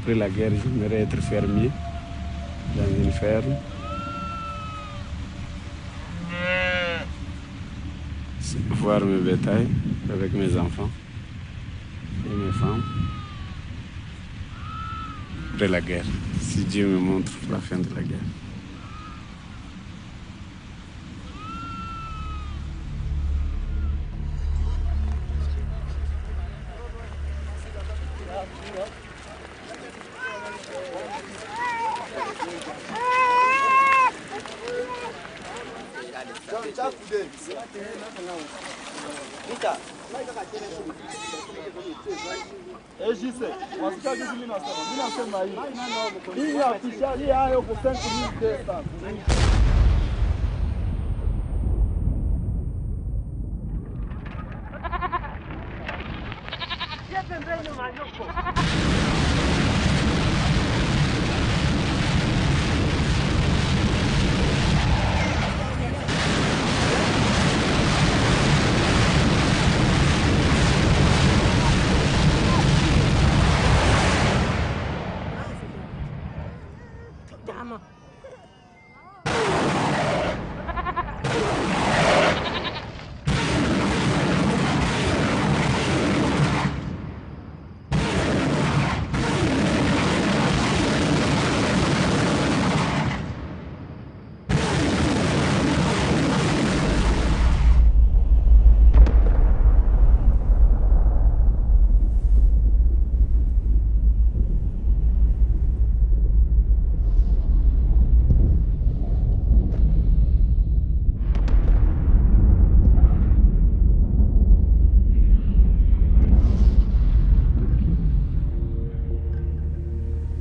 Après la guerre, j'aimerais être fermier dans une ferme. Voir mes bétails avec mes enfants et mes femmes. Après la guerre, si Dieu me montre la fin de la guerre.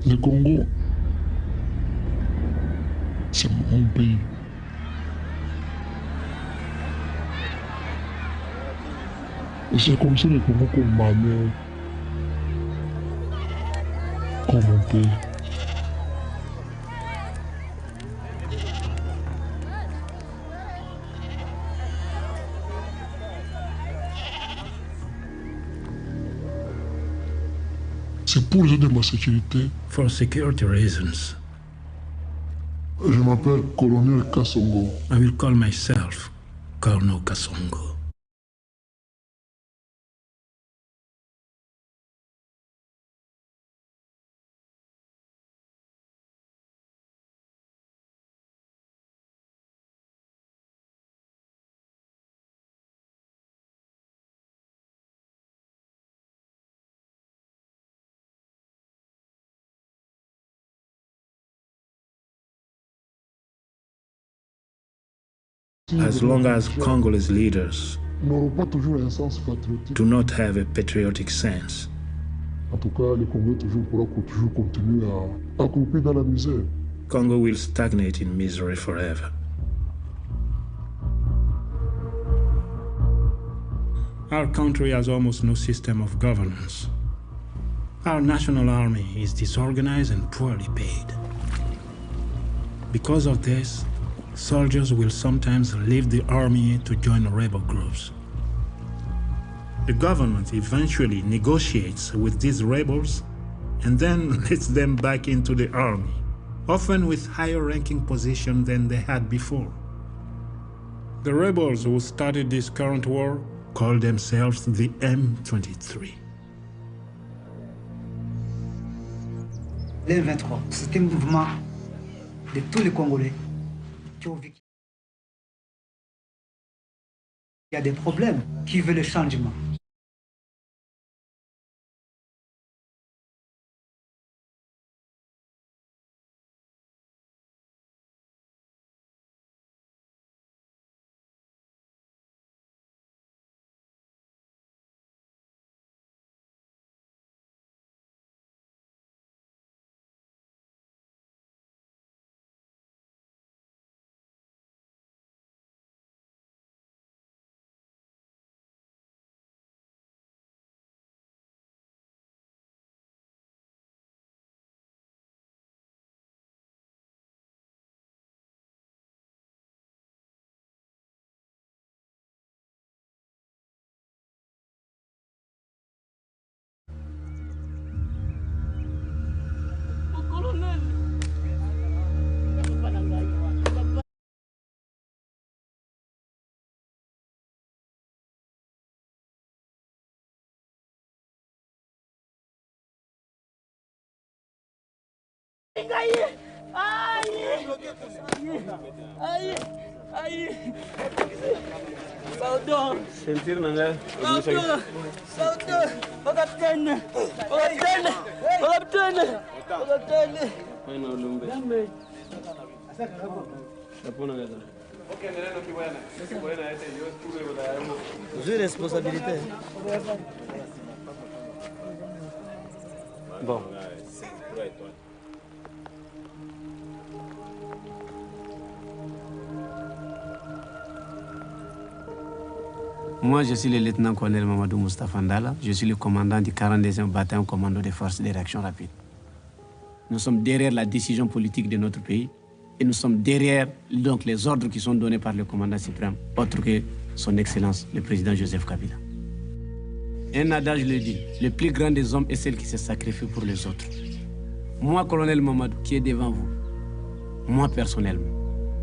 Le Congo, c'est mon pays. Et c'est comme ça le Congo qu'on m'amène comme mon pays. C'est pour les gens de ma sécurité. For security reasons, Je m'appelle Colonel Kassongo. I will call myself Colonel Kasongo. As long as Congolese leaders n'auront pas toujours un sens patriotique. do not have a patriotic sense, En tout cas, le Congo pourra toujours continuer à couper dans la misère. Congo will stagnate in misery forever. Our country has almost no system of governance. Our national army is disorganized and poorly paid. Because of this, soldiers will sometimes leave the army to join rebel groups. The government eventually negotiates with these rebels and then lets them back into the army, often with higher ranking positions than they had before. The rebels who started this current war call themselves the M23. Les 23, c'est un mouvement de tous les Congolais qui ont vécu. Il y a des problèmes qui veulent le changement. Sentir nanga. J'ai responsabilité. Bon. Moi, je suis le lieutenant-colonel Mamadou NDALA. Je suis le commandant du 42e bataillon commando des forces de réaction rapide. Nous sommes derrière la décision politique de notre pays et nous sommes derrière donc, les ordres qui sont donnés par le commandant suprême, autre que son Excellence, le président Joseph Kabila. Un adage le dit, le plus grand des hommes est celui qui se sacrifie pour les autres. Moi, colonel Mamadou, qui est devant vous, moi personnellement,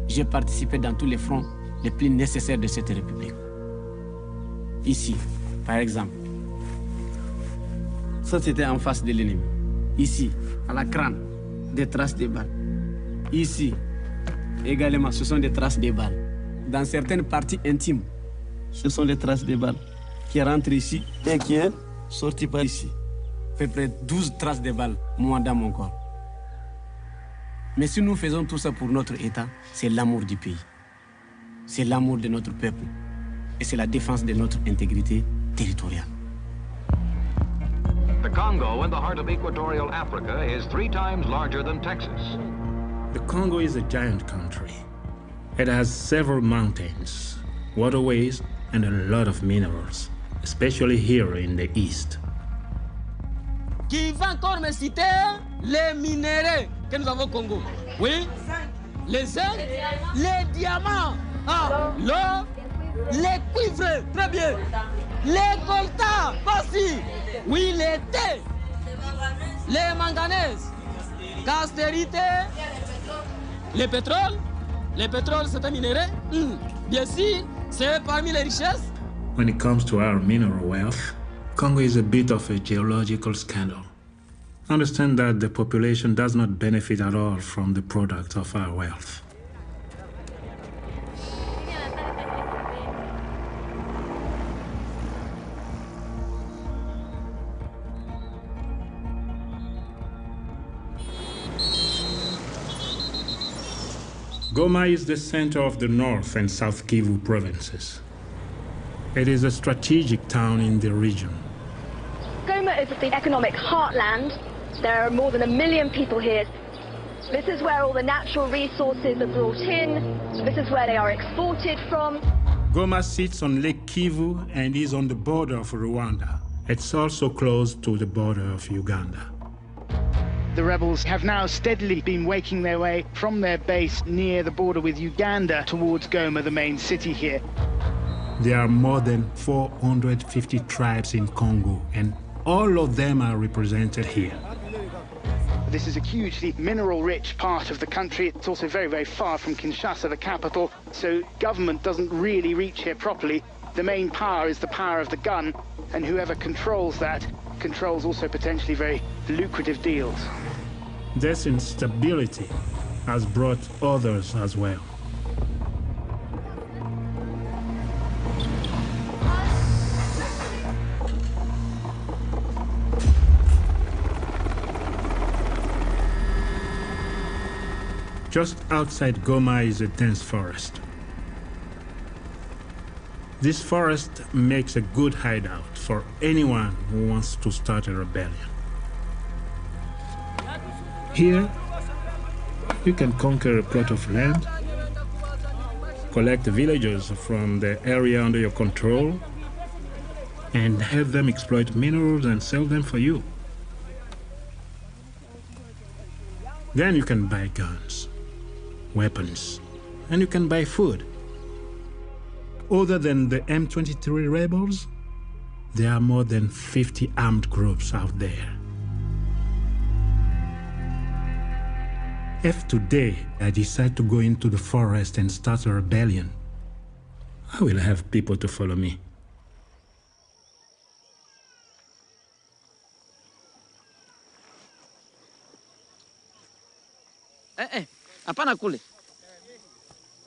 j'ai participé dans tous les fronts les plus nécessaires de cette République. Ici, par exemple, ça c'était en face de l'ennemi. Ici, à la crâne, des traces de balles. Ici, également, ce sont des traces de balles. Dans certaines parties intimes, ce sont des traces de balles qui rentrent ici et qui est sorti par ici. Fait près de 12 traces de balles, moi, dans mon corps. Mais si nous faisons tout ça pour notre État, c'est l'amour du pays. C'est l'amour de notre peuple. Et c'est la défense de notre intégrité territoriale. The Congo, in the heart of equatorial Africa, is 3 times larger than Texas. The Congo is a giant country. It has several mountains, waterways, and a lot of minerals, especially here in the east. Qui va encore me citer les minéraux que nous avons au Congo? Oui, les zinc, les diamants, l'or, les cuivres, très bien, les coltas, voici, oui, les thés, les manganèses, castérité, le pétrole c'est un minerai, bien sûr, c'est parmi les richesses. When it comes to our mineral wealth, Congo is a bit of a geological scandal. Understand that the population does not benefit at all from the product of our wealth. Goma is the center of the North and South Kivu provinces. It is a strategic town in the region. Goma is the economic heartland. There are more than 1 million people here. This is where all the natural resources are brought in. This is where they are exported from. Goma sits on Lake Kivu and is on the border of Rwanda. It's also close to the border of Uganda. The rebels have now steadily been making their way from their base near the border with Uganda towards Goma, the main city here. There are more than 450 tribes in Congo, and all of them are represented here. This is a hugely mineral-rich part of the country. It's also very, very far from Kinshasa, the capital, so government doesn't really reach here properly. The main power is the power of the gun, and whoever controls that controls also potentially very lucrative deals. This instability has brought others as well. Just outside Goma is a dense forest. This forest makes a good hideout for anyone who wants to start a rebellion. Here, you can conquer a plot of land, collect villagers from the area under your control, and have them exploit minerals and sell them for you. Then you can buy guns, weapons, and you can buy food. Other than the M23 rebels, there are more than 50 armed groups out there. If today I decide to go into the forest and start a rebellion, I will have people to follow me. Hapana kule.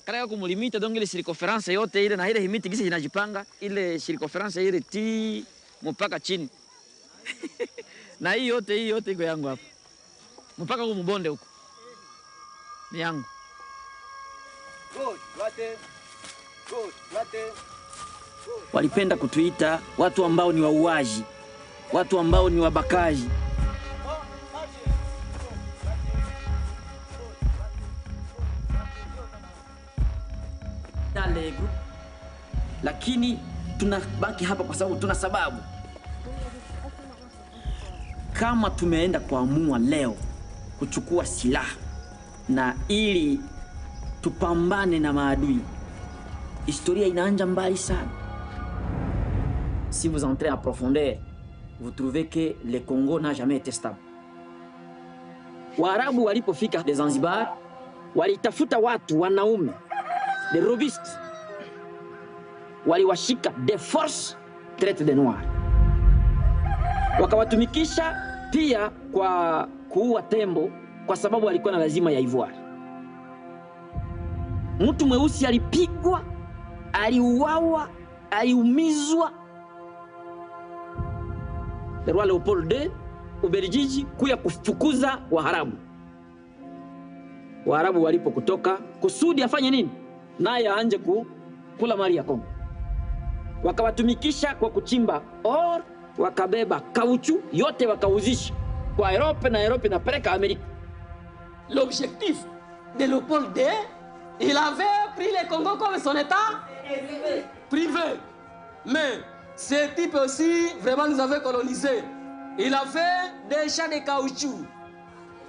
Kaya kumulimita donc ile circonference yote ile na ile himiti gisi inajipanga ile circonference ile ti mpaka chini. Na hii yote iko yangu hapa. Mpaka kumubonde huko. Ni yangu. Walipenda kutuita watu ambao ni wauaji, watu ambao ni wabakaji. Lakini tunabaki hapa kwa sababu tuna sababu. Kama tumeenda kuamua leo kuchukua silaha na ili tupambane na maadui, historia inaanza mbali sana. Si vous entrez en profondeur, vous trouvez que le Congo n'a jamais été stable. Waarabu walipofika de Zanzibar, walitafuta watu wanaume, des robustes. Waliwashika de force traite de noir. Wakawatumikisha pia kwa kuua tembo kwa sababu walikuwa na lazima ya ivoire. Mtu mweusi alipigwa, aliuawa, aliumizwa. Le roi Leopold II Ubelgiji kuya kufukuza Waarabu. Waarabu walipo kutoka kusudi afanye nini? Naye aanje kula mali ya Kongo. Wakawatumikisha kwa kuchimba or, wakabeba kauchu yote wakauzisha kwa Europe na Europe na peleka Amerika. L'objectif de Leopold II, il avait pris le Congo comme son état privé. Mais ce type aussi vraiment nous avait colonisé. Il avait des champs de caoutchouc.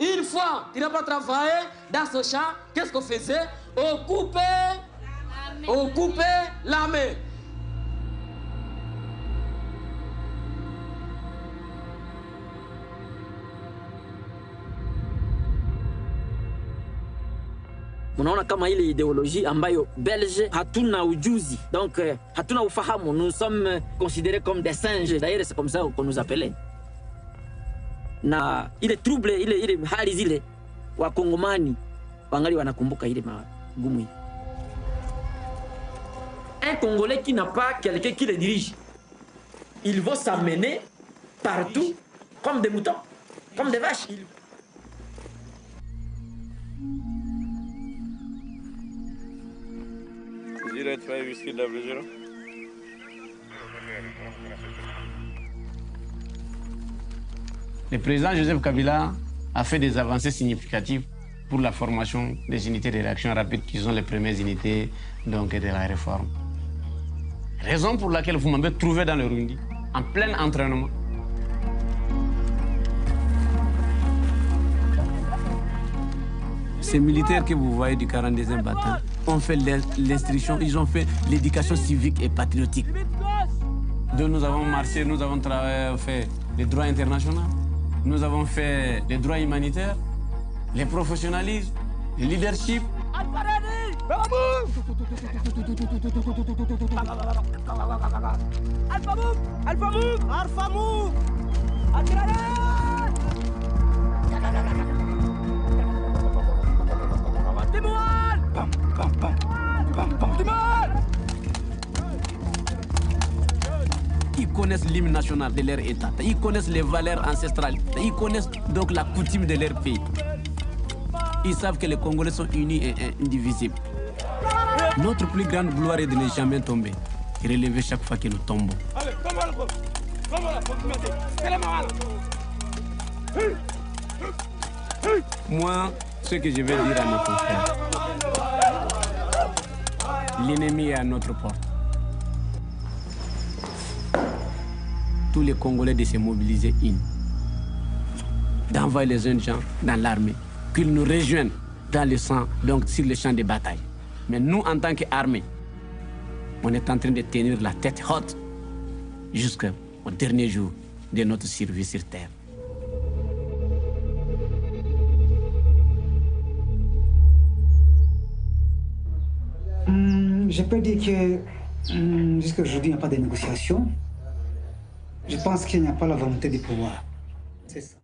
Une fois qu'il n'a pas travaillé dans ce champ, qu'est-ce qu'on faisait? On coupait la main. Unaona kama ile idéologie ambayo Belge hatuna ujuzi, donc hatuna ufahamu, nous sommes considérés comme des singes. D'ailleurs c'est comme ça qu'on nous appelait. Na ile trouble ile hali zile wa Kongomani wangali wanakumbuka ile magumu hii. Un Congolais qui n'a pas quelqu'un qui le dirige, il va s'amener partout comme des moutons, comme des vaches. Le président Joseph Kabila a fait des avancées significatives pour la formation des unités de réaction rapide qui sont les premières unités donc, de la réforme. Raison pour laquelle vous m'avez trouvé dans le Rundi, en plein entraînement. Ces militaires que vous voyez du 42e bataillon ont fait l'instruction, ils ont fait l'éducation civique et patriotique. Donc nous avons marché, nous avons fait les droits internationaux, nous avons fait les droits humanitaires, les professionnalismes, le leadership. Ils connaissent l'hymne national de leur État, ils connaissent les valeurs ancestrales, ils connaissent donc la coutume de leur pays. Ils savent que les Congolais sont unis et indivisibles. Notre plus grande gloire est de ne jamais tomber et relever chaque fois que nous tombons. Moi, ce que je vais dire à mes confrères, l'ennemi est à notre porte. Tous les Congolais de se mobiliser d'envoyer les jeunes gens dans l'armée, qu'ils nous rejoignent dans le sang, donc sur le champ de bataille. Mais nous, en tant qu'armée, on est en train de tenir la tête haute jusqu'au dernier jour de notre survie sur Terre. Je peux dire que jusqu'à aujourd'hui, il n'y a pas de négociation. Je pense qu'il n'y a pas la volonté de pouvoir. C'est ça.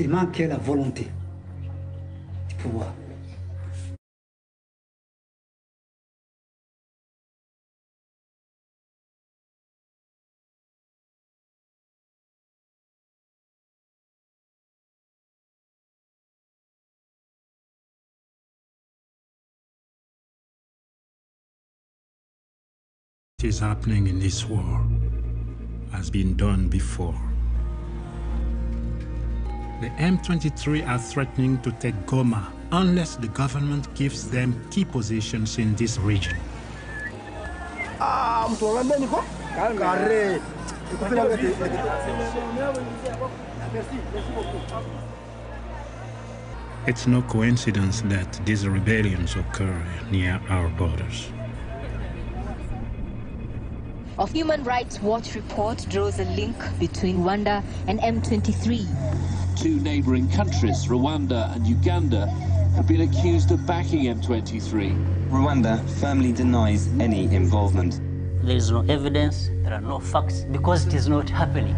Il manquait la volonté du pouvoir. What is happening in this war has been done before. The M23 are threatening to take Goma unless the government gives them key positions in this region. It's no coincidence that these rebellions occur near our borders. A Human Rights Watch report draws a link between Rwanda and M23. Two neighboring countries, Rwanda and Uganda, have been accused of backing M23. Rwanda firmly denies any involvement. There is no evidence, there are no facts, because it is not happening.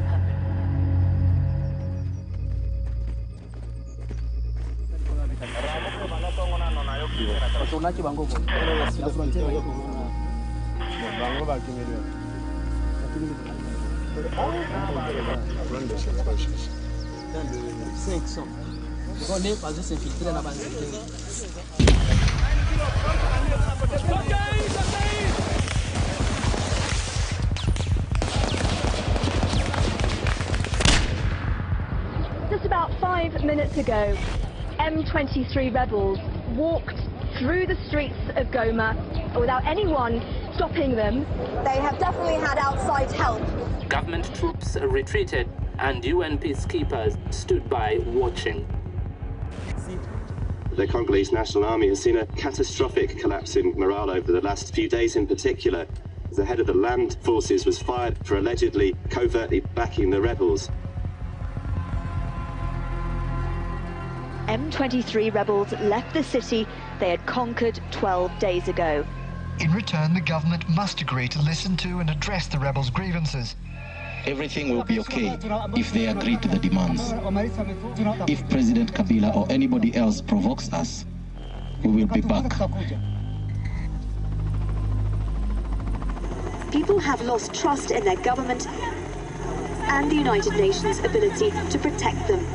Just about 5 minutes ago, M23 rebels walked through the streets of Goma without anyone stopping them. They have definitely had outside help. Government troops retreated and UN peacekeepers stood by watching. The Congolese National Army has seen a catastrophic collapse in morale over the last few days in particular. The head of the land forces was fired for allegedly covertly backing the rebels. M23 rebels left the city they had conquered 12 days ago. In return, the government must agree to listen to and address the rebels' grievances. Everything will be okay if they agree to the demands. If President Kabila or anybody else provokes us, we will be back. People have lost trust in their government and the United Nations' ability to protect them.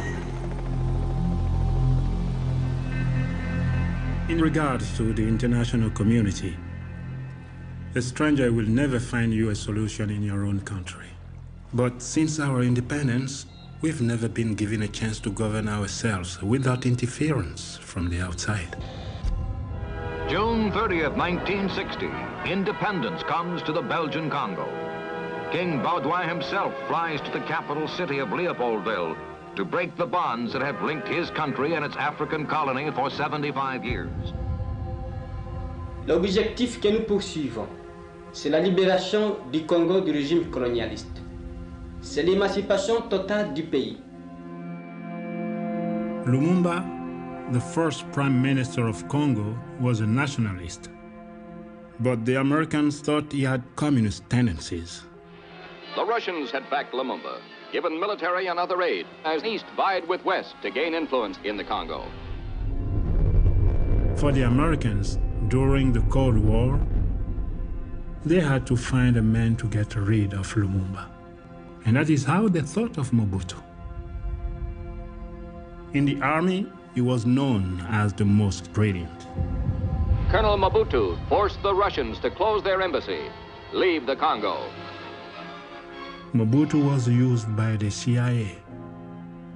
In regards to the international community, a stranger will never find you a solution in your own country. But since our independence, we've never been given a chance to govern ourselves without interference from the outside. June 30th, 1960, independence comes to the Belgian Congo. King Baudouin himself flies to the capital city of Leopoldville to break the bonds that have linked his country and its African colony for 75 years. L'objectif que nous poursuivons, c'est la libération du Congo du régime colonialiste. C'est l'émancipation totale du pays. Lumumba, the first prime minister of Congo, was a nationalist. But the Americans thought he had communist tendencies. The Russians had backed Lumumba, given military and other aid, as East vied with West to gain influence in the Congo. For the Americans, during the Cold War, they had to find a man to get rid of Lumumba. And that is how they thought of Mobutu. In the army, he was known as the most brilliant. Colonel Mobutu forced the Russians to close their embassy, leave the Congo. Mobutu was used by the CIA.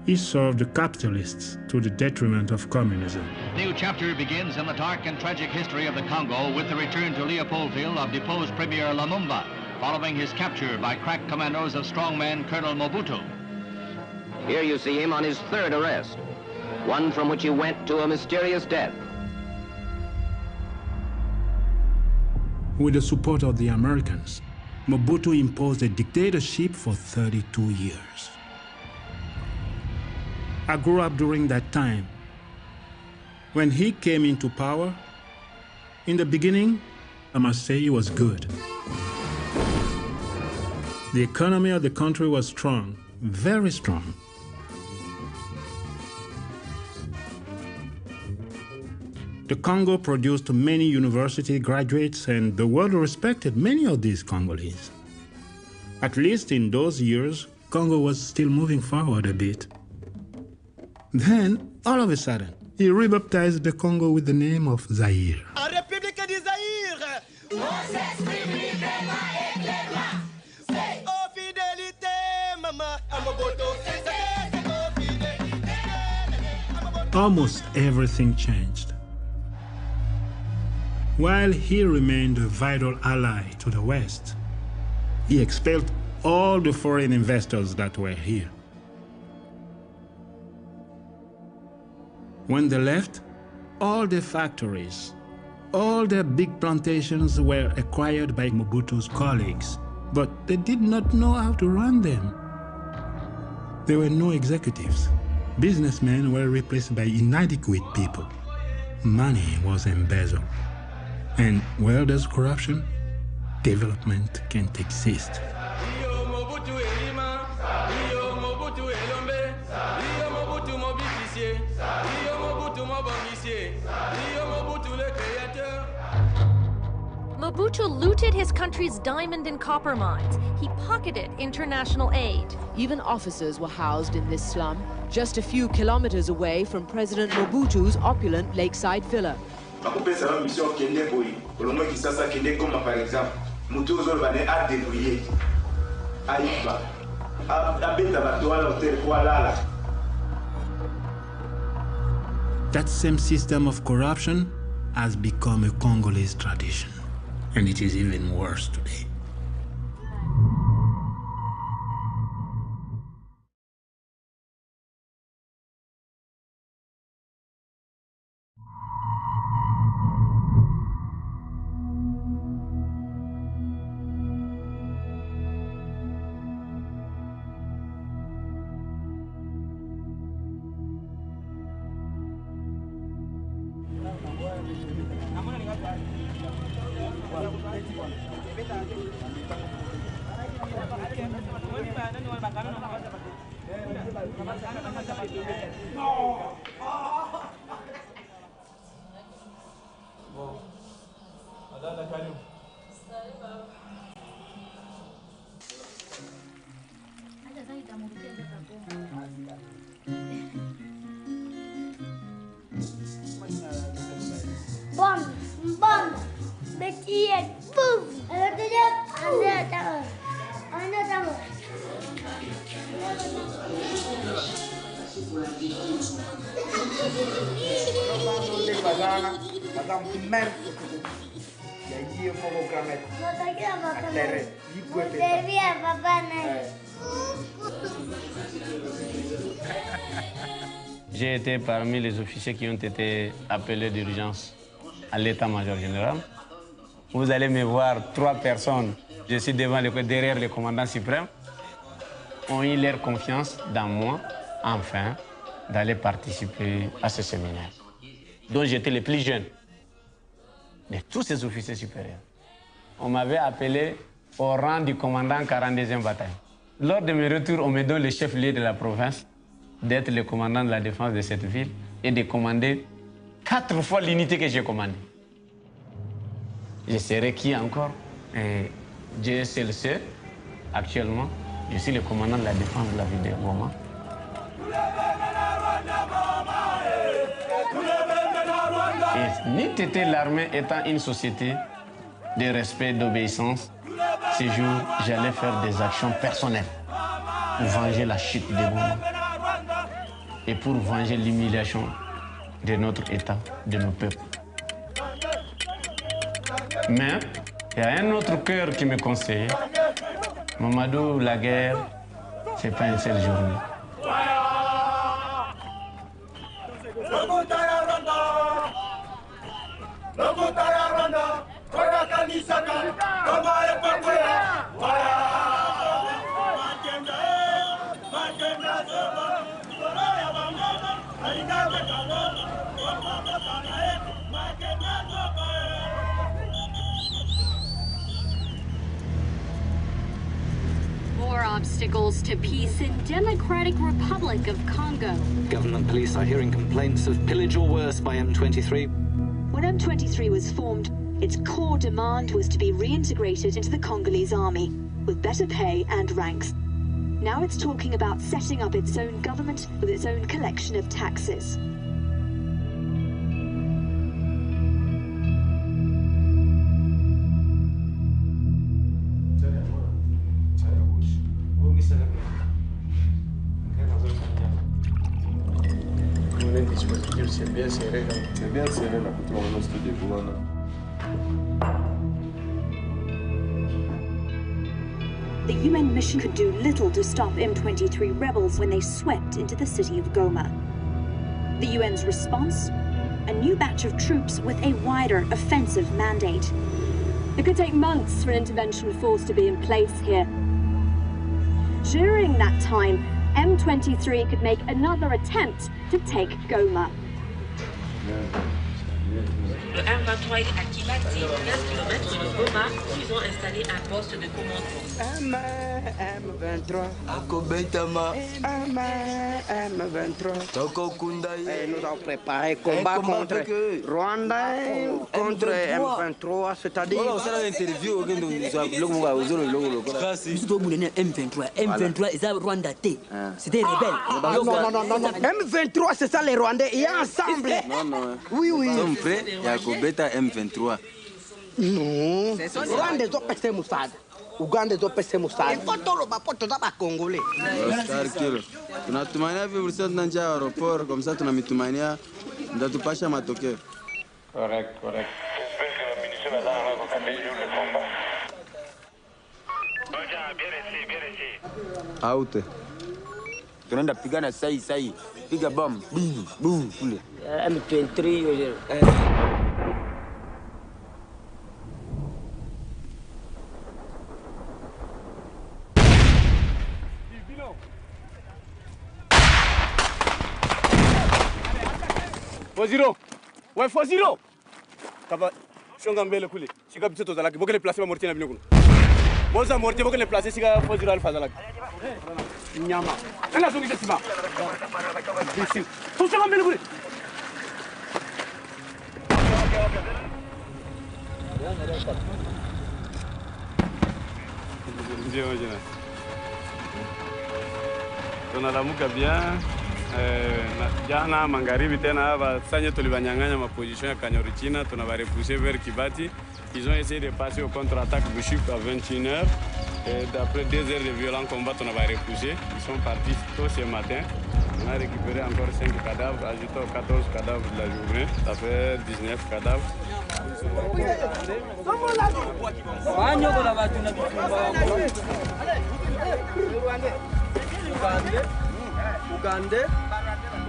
He served the capitalists to the detriment of communism. New chapter begins in the dark and tragic history of the Congo with the return to Leopoldville of deposed Premier Lumumba, following his capture by crack commandos of strongman Colonel Mobutu. Here you see him on his third arrest, one from which he went to a mysterious death. With the support of the Americans, Mobutu imposed a dictatorship for 32 years. I grew up during that time. When he came into power, in the beginning, I must say he was good. The economy of the country was strong, very strong. The Congo produced many university graduates, and the world respected many of these Congolese. At least in those years, Congo was still moving forward a bit. Then, all of a sudden, he rebaptized the Congo with the name of Zaire. République du Zaïre, on s'exprime librement et clairement. C'est aux fidélités, maman, Amaboto, c'est aux fidélités. Almost everything changed. While he remained a vital ally to the West, he expelled all the foreign investors that were here. When they left, all the factories, all the big plantations were acquired by Mobutu's colleagues, but they did not know how to run them. There were no executives. Businessmen were replaced by inadequate people. Money was embezzled. And where there's corruption, development can't exist. Mobutu looted his country's diamond and copper mines. He pocketed international aid. Even officers were housed in this slum, just a few kilometers away from President Mobutu's opulent lakeside villa. That same system of corruption has become a Congolese tradition, and it is even worse today. J'ai été parmi les officiers qui ont été appelés d'urgence à l'état-major général. Vous allez me voir 3 personnes, je suis derrière le commandant suprême, ont eu leur confiance dans moi, enfin, d'aller participer à ce séminaire, dont j'étais le plus jeune de tous ces officiers supérieurs. On m'avait appelé au rang du commandant 42e bataillon. Lors de mes retours, on me donne le chef-lieu de la province, d'être le commandant de la défense de cette ville et de commander 4 fois l'unité que j'ai commandée. Je serai qui encore? Dieu seul le sait. Actuellement, je suis le commandant de la défense de la ville de Goma. Et n'était l'armée étant une société de respect, d'obéissance, ce jour, j'allais faire des actions personnelles pour venger la chute de Goma et pour venger l'humiliation de notre État, de nos peuples. Mais il y a un autre cœur qui me conseille. Mamadou, la guerre, c'est pas une seule journée. More obstacles to peace in Democratic Republic of Congo. Government police are hearing complaints of pillage or worse by M23. When M23 was formed, its core demand was to be reintegrated into the Congolese army, with better pay and ranks. Now it's talking about setting up its own government with its own collection of taxes. C'est bien serré là. C'est bien serré là, pour tout le monde de Gouana. The UN mission could do little to stop M23 rebels when they swept into the city of Goma. The UN's response? A new batch of troops with a wider offensive mandate. It could take months for an intervention force to be in place here. During that time, M23 could make another attempt to take Goma. Le M23 est activaté 15 km de Goma, où ils ont installé un poste de commandement. M23. Nous avons préparé combat contre Rwanda, contre M23, c'est-à-dire... M23, c'est Rwanda. C'est des rebelles. Non. M23, c'est ça les Rwandais, ils sont ensemble. Non. Oui. Nous sommes prêts, il y a Kobeta M23. Non. Rwanda, ils ont passé Moussad. Uganda, ils ont passé Moussad. Il faut tout le bateau, tout le Congolais. Tunatumania virusi nje ya aeroport, comme ça tunamitumania ndatupasha matokeo. Correct. Out. Tunaenda pigana sai. Piga bomb. Boom kule. M23 Foziro. Ouais, Foziro. Kaba shonga mbele kule. Shika bitso zalaki. Bokele place morti na binokuno. Boza morti bokele place shika Foziro alfa zalaki. Nyama. Nanga songi tesiba. Bisi. Shonga mbele kule. Ndio jina. Tunalamuka bien. Jana magharibi tena basanye tulibanyanganya ma position ya Kanyorichina, tunabarepousser vers Kibati. Ils ont essayé de passer au contre-attaque Bushik à 21h. Et d'après 2 heures de violents combats, on va repousser. Ils sont partis tôt ce matin. On a récupéré encore 5 cadavres, ajouté aux 14 cadavres de la journée. Ça fait 19 cadavres. Ougandais,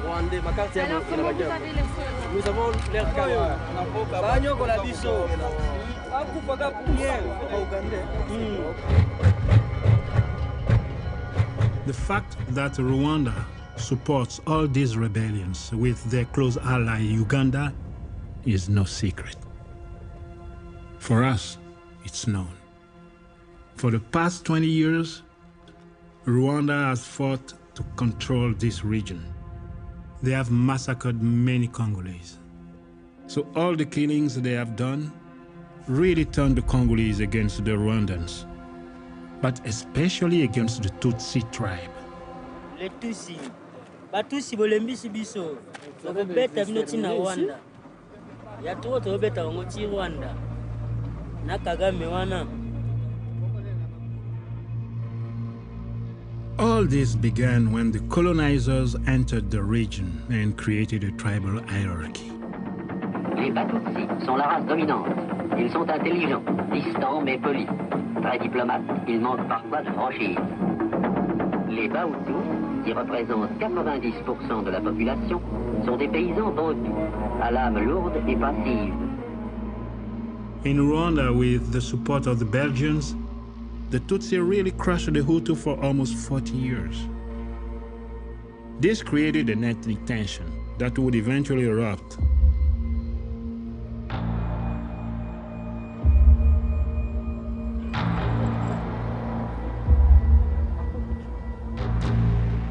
Rwandais, ma carte est nous avons l'air The fact that Rwanda supports all these rebellions with their close ally Uganda is no secret. For us, it's known. For the past 20 years, Rwanda has fought to control this region. They have massacred many Congolese. So all the killings they have done really turned the Congolese against the Rwandans, but especially against the Tutsi tribe. Les Tutsi, Batusi bolembisi biso, bakobeta binoti na Rwanda. Ya tuwo tobeta ngoti Rwanda. Na Kagame wana. All this began when the colonizers entered the region and created a tribal hierarchy. Les Batutsi sont la race dominante. Ils sont intelligents, distants mais polis. Très diplomates, ils manquent parfois de franchise. Les Bahutus, qui représentent 90% de la population, sont des paysans bantus, à l'âme lourde et passive. In Rwanda, with the support of the Belgians, the Tutsi really crushed the Hutu for almost 40 years. This created an ethnic tension that would eventually erupt.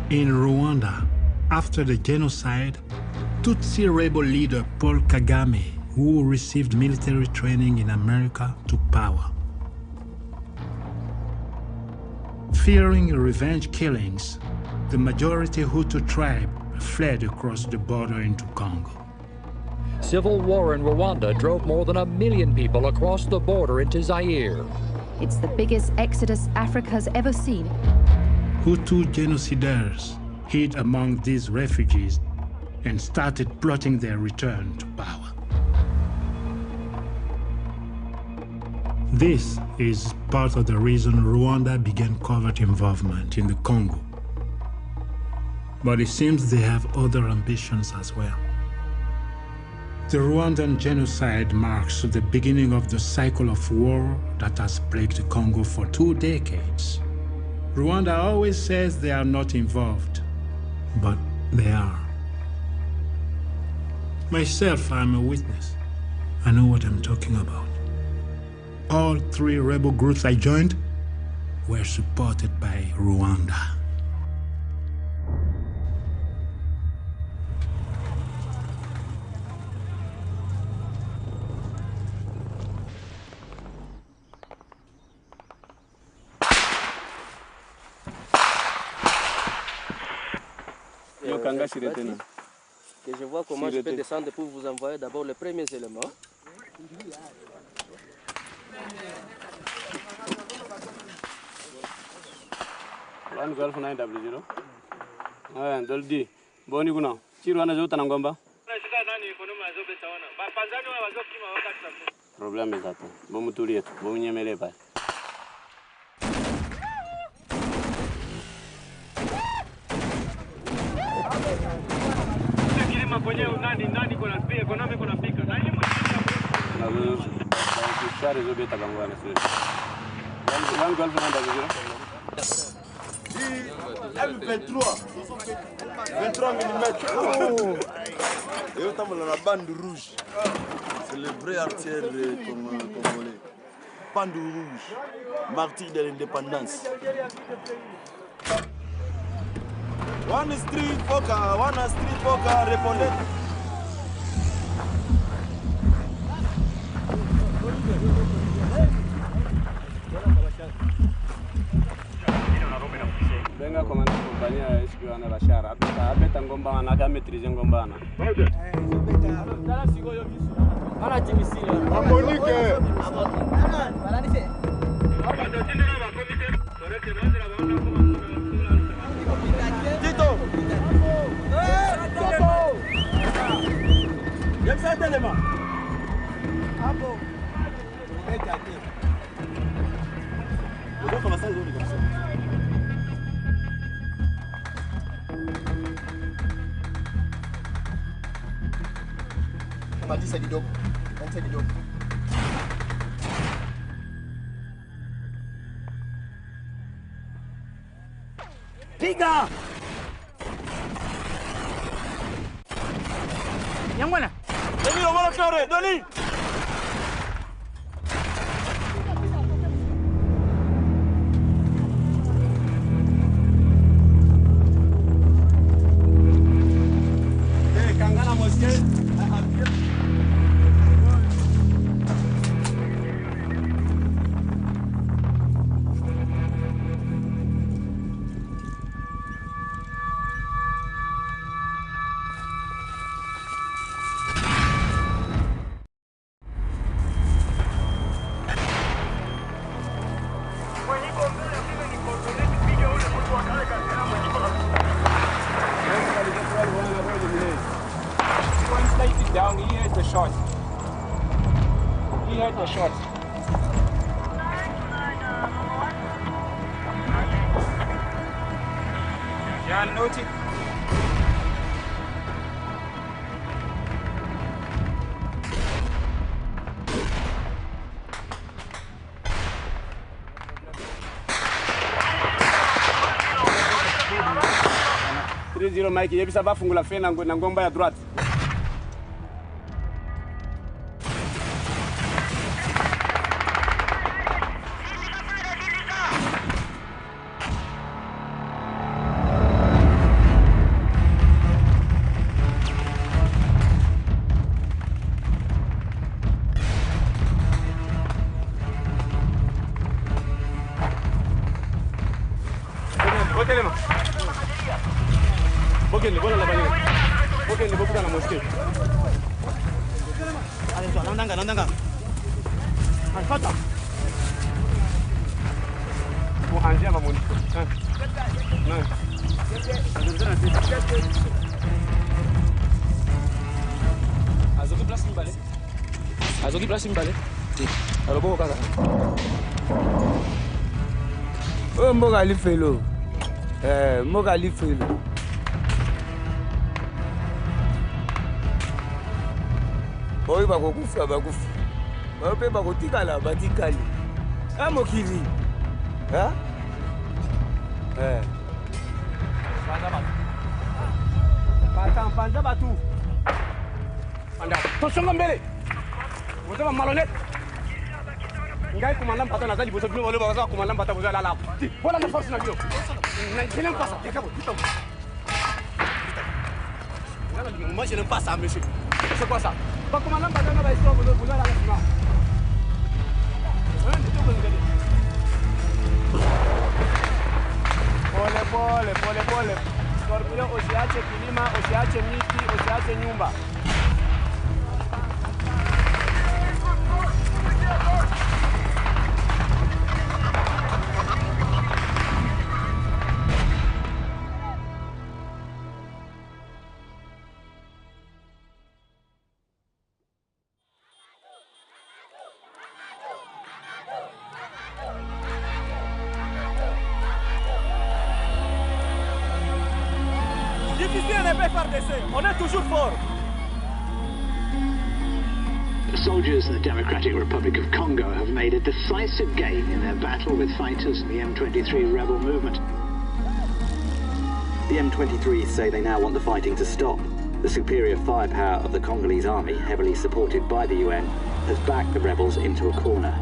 In Rwanda, after the genocide, Tutsi rebel leader Paul Kagame who received military training in America took power. Fearing revenge killings, the majority Hutu tribe fled across the border into Congo. Civil war in Rwanda drove more than 1 million people across the border into Zaire. It's the biggest exodus Africa has ever seen. Hutu genocidaires hid among these refugees and started plotting their return to power. This is part of the reason Rwanda began covert involvement in the Congo. But it seems they have other ambitions as well. The Rwandan genocide marks the beginning of the cycle of war that has plagued the Congo for 2 decades. Rwanda always says they are not involved, but they are. Myself, I'm a witness. I know what I'm talking about. All 3 rebel groups I joined were supported by Rwanda. Que je vois comment je peux descendre pour vous envoyer d'abord les premiers éléments. M23 23 mm. Et autant dans la bande rouge. C'est le vrai artère congolais. Bande rouge, martyr de l'indépendance. One street poker, répondez. Venga comandante compañía es que van a la shara. Abeta ngomba na ga maîtriser ngomba na. Dala sigo yo kisu. Ana timisi. Monique. Bala ni se. Abata tindira ba comité. Correcte bandera ba ona komando. Tito. Tito. Yeksa telema. Abo. Ekate. On va commencer à jouer comme ça. On dit c'est du dope. C'est du dope. Piga! Yangwana! Denis, on va le faire, Denis! Kangana mosquée. Down, he heard the shot. He heard the shot. Yeah, noted. Mike, yebisa bafungula fe na ngomba ya droite. Ok, il faut dans la mosquée. Allez, toi, l'andanga. Allez, fata. Pour Angie, elle va monter. Non. Azoki place une balai. Alors bon, kaza. Oh, mboga li felo. Mboga li felo. Boy bakokufa. Bape bakotikala batikali. Mokili. Hein? Panza batu. Attention mbele. Vous êtes malhonnête. Ngai commandant pata na zali boso bino wale baza commandant pata bozo la la. Voilà la force na bio. Je n'aime pas ça. Moi je n'aime pas ça monsieur. C'est quoi ça? Pas commandant pata na ba histoire bozo la la. Pole. Scorpio usiache kilima, usiache miti, usiache nyumba. On est toujours fort. The soldiers in the Democratic Republic of Congo have made a decisive gain in their battle with fighters in the M23 rebel movement. The M23 say they now want the fighting to stop. The superior firepower of the Congolese army, heavily supported by the UN, has backed the rebels into a corner.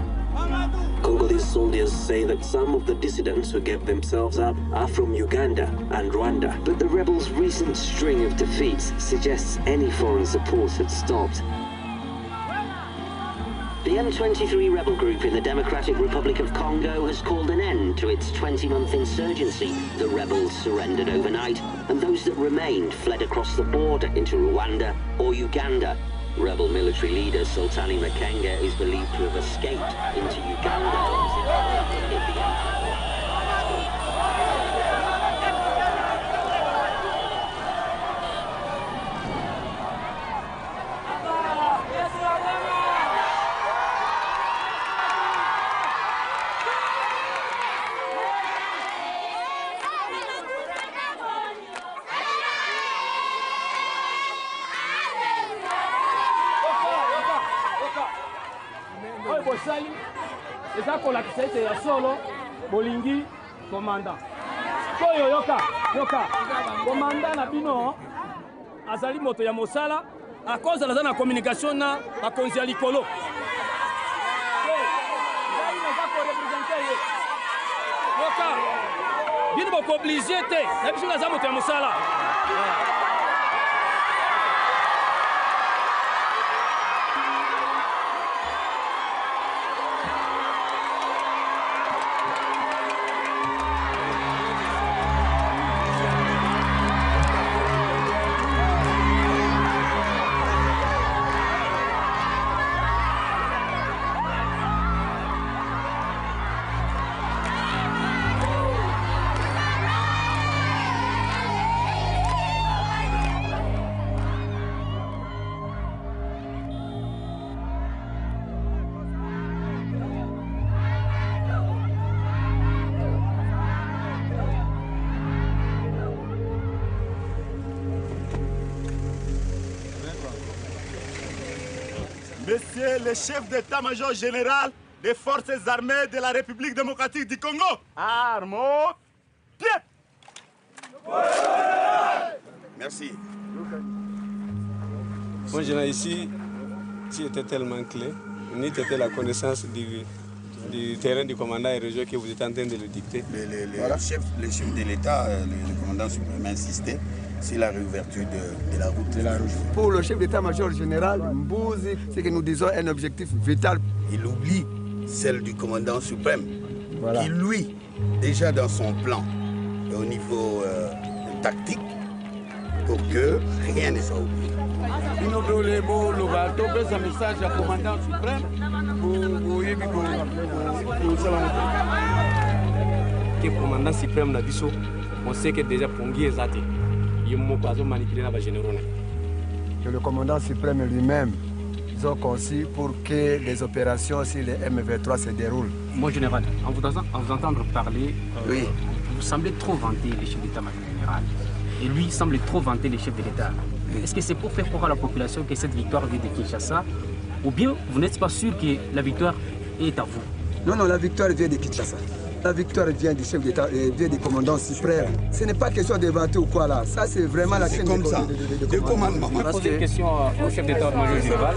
Congolese soldiers say that some of the dissidents who gave themselves up are from Uganda and Rwanda. But the rebels' recent string of defeats suggests any foreign support had stopped. The M23 rebel group in the Democratic Republic of Congo has called an end to its 20-month insurgency. The rebels surrendered overnight, and those that remained fled across the border into Rwanda or Uganda. Rebel military leader Sultani Makenga is believed to have escaped into Uganda. Eza kola kisete ya solo bolingi komanda. Koyo yoka. Komanda na bino azali moto ya mosala a cause la na communication na ba konzi likolo. Yoka. Bino boko obligé te. Na biso na za moto ya mosala. Monsieur le chef d'état-major général des forces armées de la République démocratique du Congo. Armes, pied. Merci. Moi, je n'ai ici, si était tellement clé, ni était la connaissance du terrain du commandant et région que vous êtes en train de le dicter. Le chef de l'État, le commandant suprême, insistait sur la réouverture de la route. Pour le chef d'état-major général, Mbouzi, c'est que nous disons un objectif vital. Il oublie celle du commandant suprême, qui lui, déjà dans son plan, au niveau tactique, pour que rien ne soit oublié. Le commandant suprême n'a dit on sait que déjà Pongi est athée. Il m'a manipulé dans la générale. Que le commandant suprême lui-même, ils ont conçu pour que les opérations sur les M23 se déroulent. Mon général, en vous entendre parler, oui. Vous semblez trop vanter les chefs d'état-major général. Et lui semble trop vanter les chefs de l'État. Est-ce que c'est pour faire croire à la population que cette victoire vient de Kinshasa? Ou bien vous n'êtes pas sûr que la victoire est à vous? Non, non, la victoire vient de Kinshasa. La victoire vient du chef d'État, vient du commandant suprême. Ce n'est pas question de vanter ou quoi là. Ça, c'est vraiment la chaîne de commandement. On va poser une question au chef d'état-major général.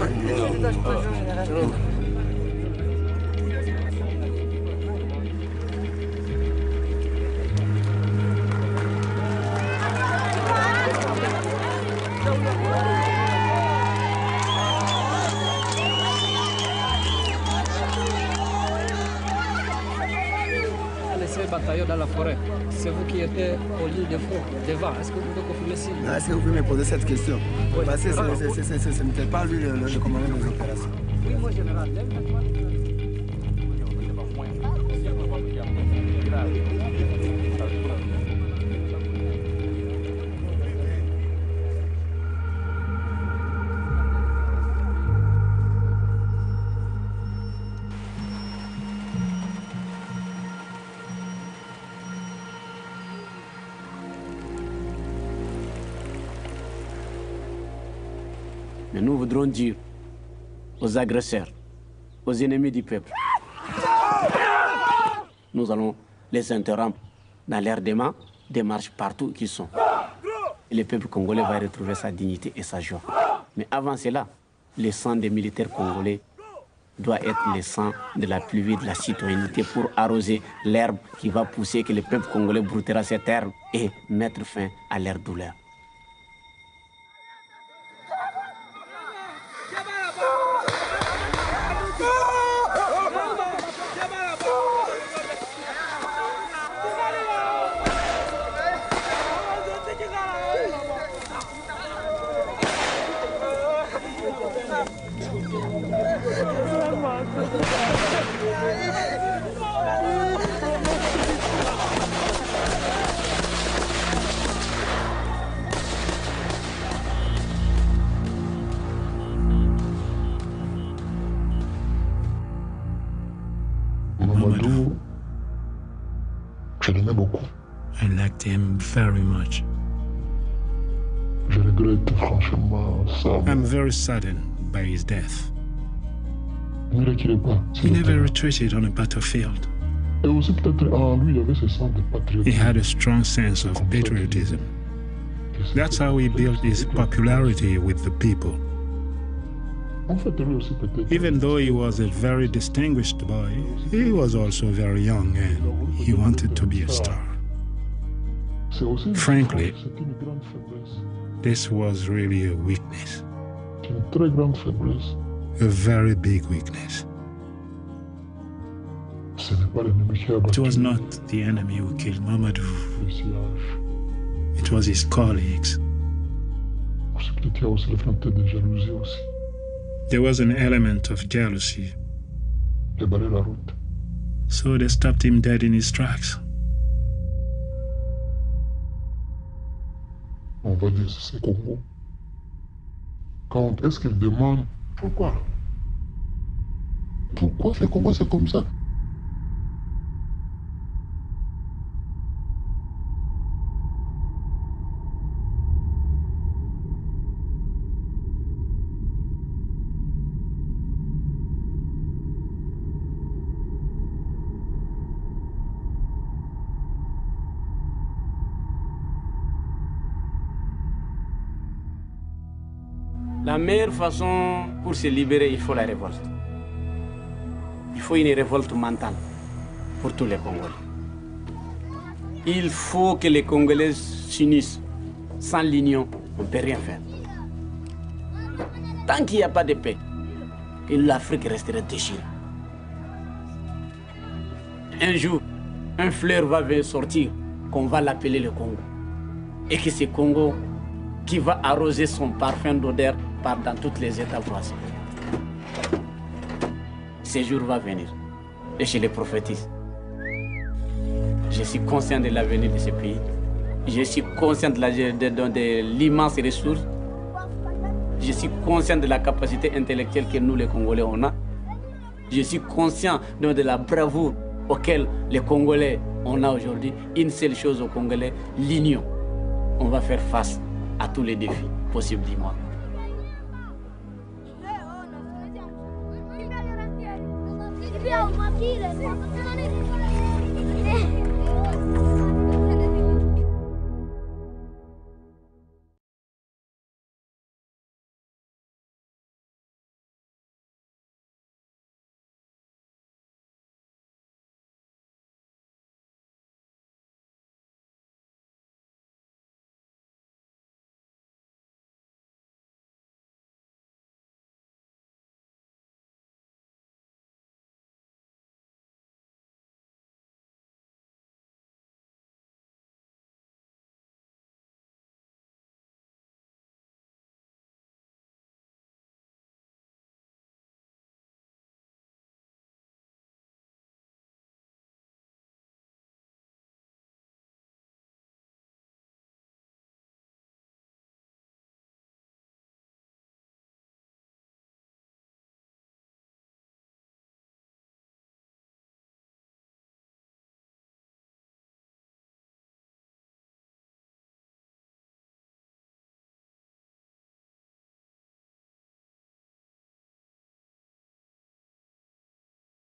Bataillon dans la forêt. C'est vous qui étiez au lieu de front, devant. Est-ce que vous pouvez confirmer ça? Est-ce que vous pouvez me poser cette question? Oui. Parce que ce n'était pas lui le commandant des opérations. Oui, mon général. Mais nous voudrons dire aux agresseurs, aux ennemis du peuple, nous allons les interrompre dans leur démarche partout où ils sont. Et le peuple congolais va retrouver sa dignité et sa joie. Mais avant cela, le sang des militaires congolais doit être le sang de la pluie de la citoyenneté pour arroser l'herbe qui va pousser, que le peuple congolais broutera cette herbe et mettre fin à leur douleur. Mamadou, je l'aimais beaucoup. I liked him very much. Je regrette franchement ça. I'm very saddened by his death. Il ne reculait pas. He never retreated on a battlefield. Et aussi peut-être en lui, il avait ce sens de patriotisme. He had a strong sense of patriotism. That's how he built his popularity with the people. Even though he was a very distinguished boy, he was also very young and he wanted to be a star. Frankly, this was really a weakness. A very big weakness. It was not the enemy who killed Mamadou. It was his colleagues. There was an element of jealousy. So they stopped him dead in his tracks. On va dire c'est Congo. Quand est-ce qu'il demande pourquoi? Pourquoi le Congo c'est comme ça? La meilleure façon pour se libérer, il faut la révolte. Il faut une révolte mentale pour tous les Congolais. Il faut que les Congolais s'unissent. Sans l'union, on ne peut rien faire. Tant qu'il n'y a pas de paix, l'Afrique restera déchirée. Un jour, un fleur va venir sortir, qu'on va l'appeler le Congo. Et que ce Congo qui va arroser son parfum d'odeur dans toutes les étapes voisines. Ce jour va venir et je le prophétise. Je suis conscient de l'avenir de ce pays. Je suis conscient de l'immense ressource. Je suis conscient de la capacité intellectuelle que nous, les Congolais, on a. Je suis conscient de la bravoure auquel les Congolais on a aujourd'hui. Une seule chose aux Congolais, l'union. On va faire face à tous les défis possibles, dis-moi.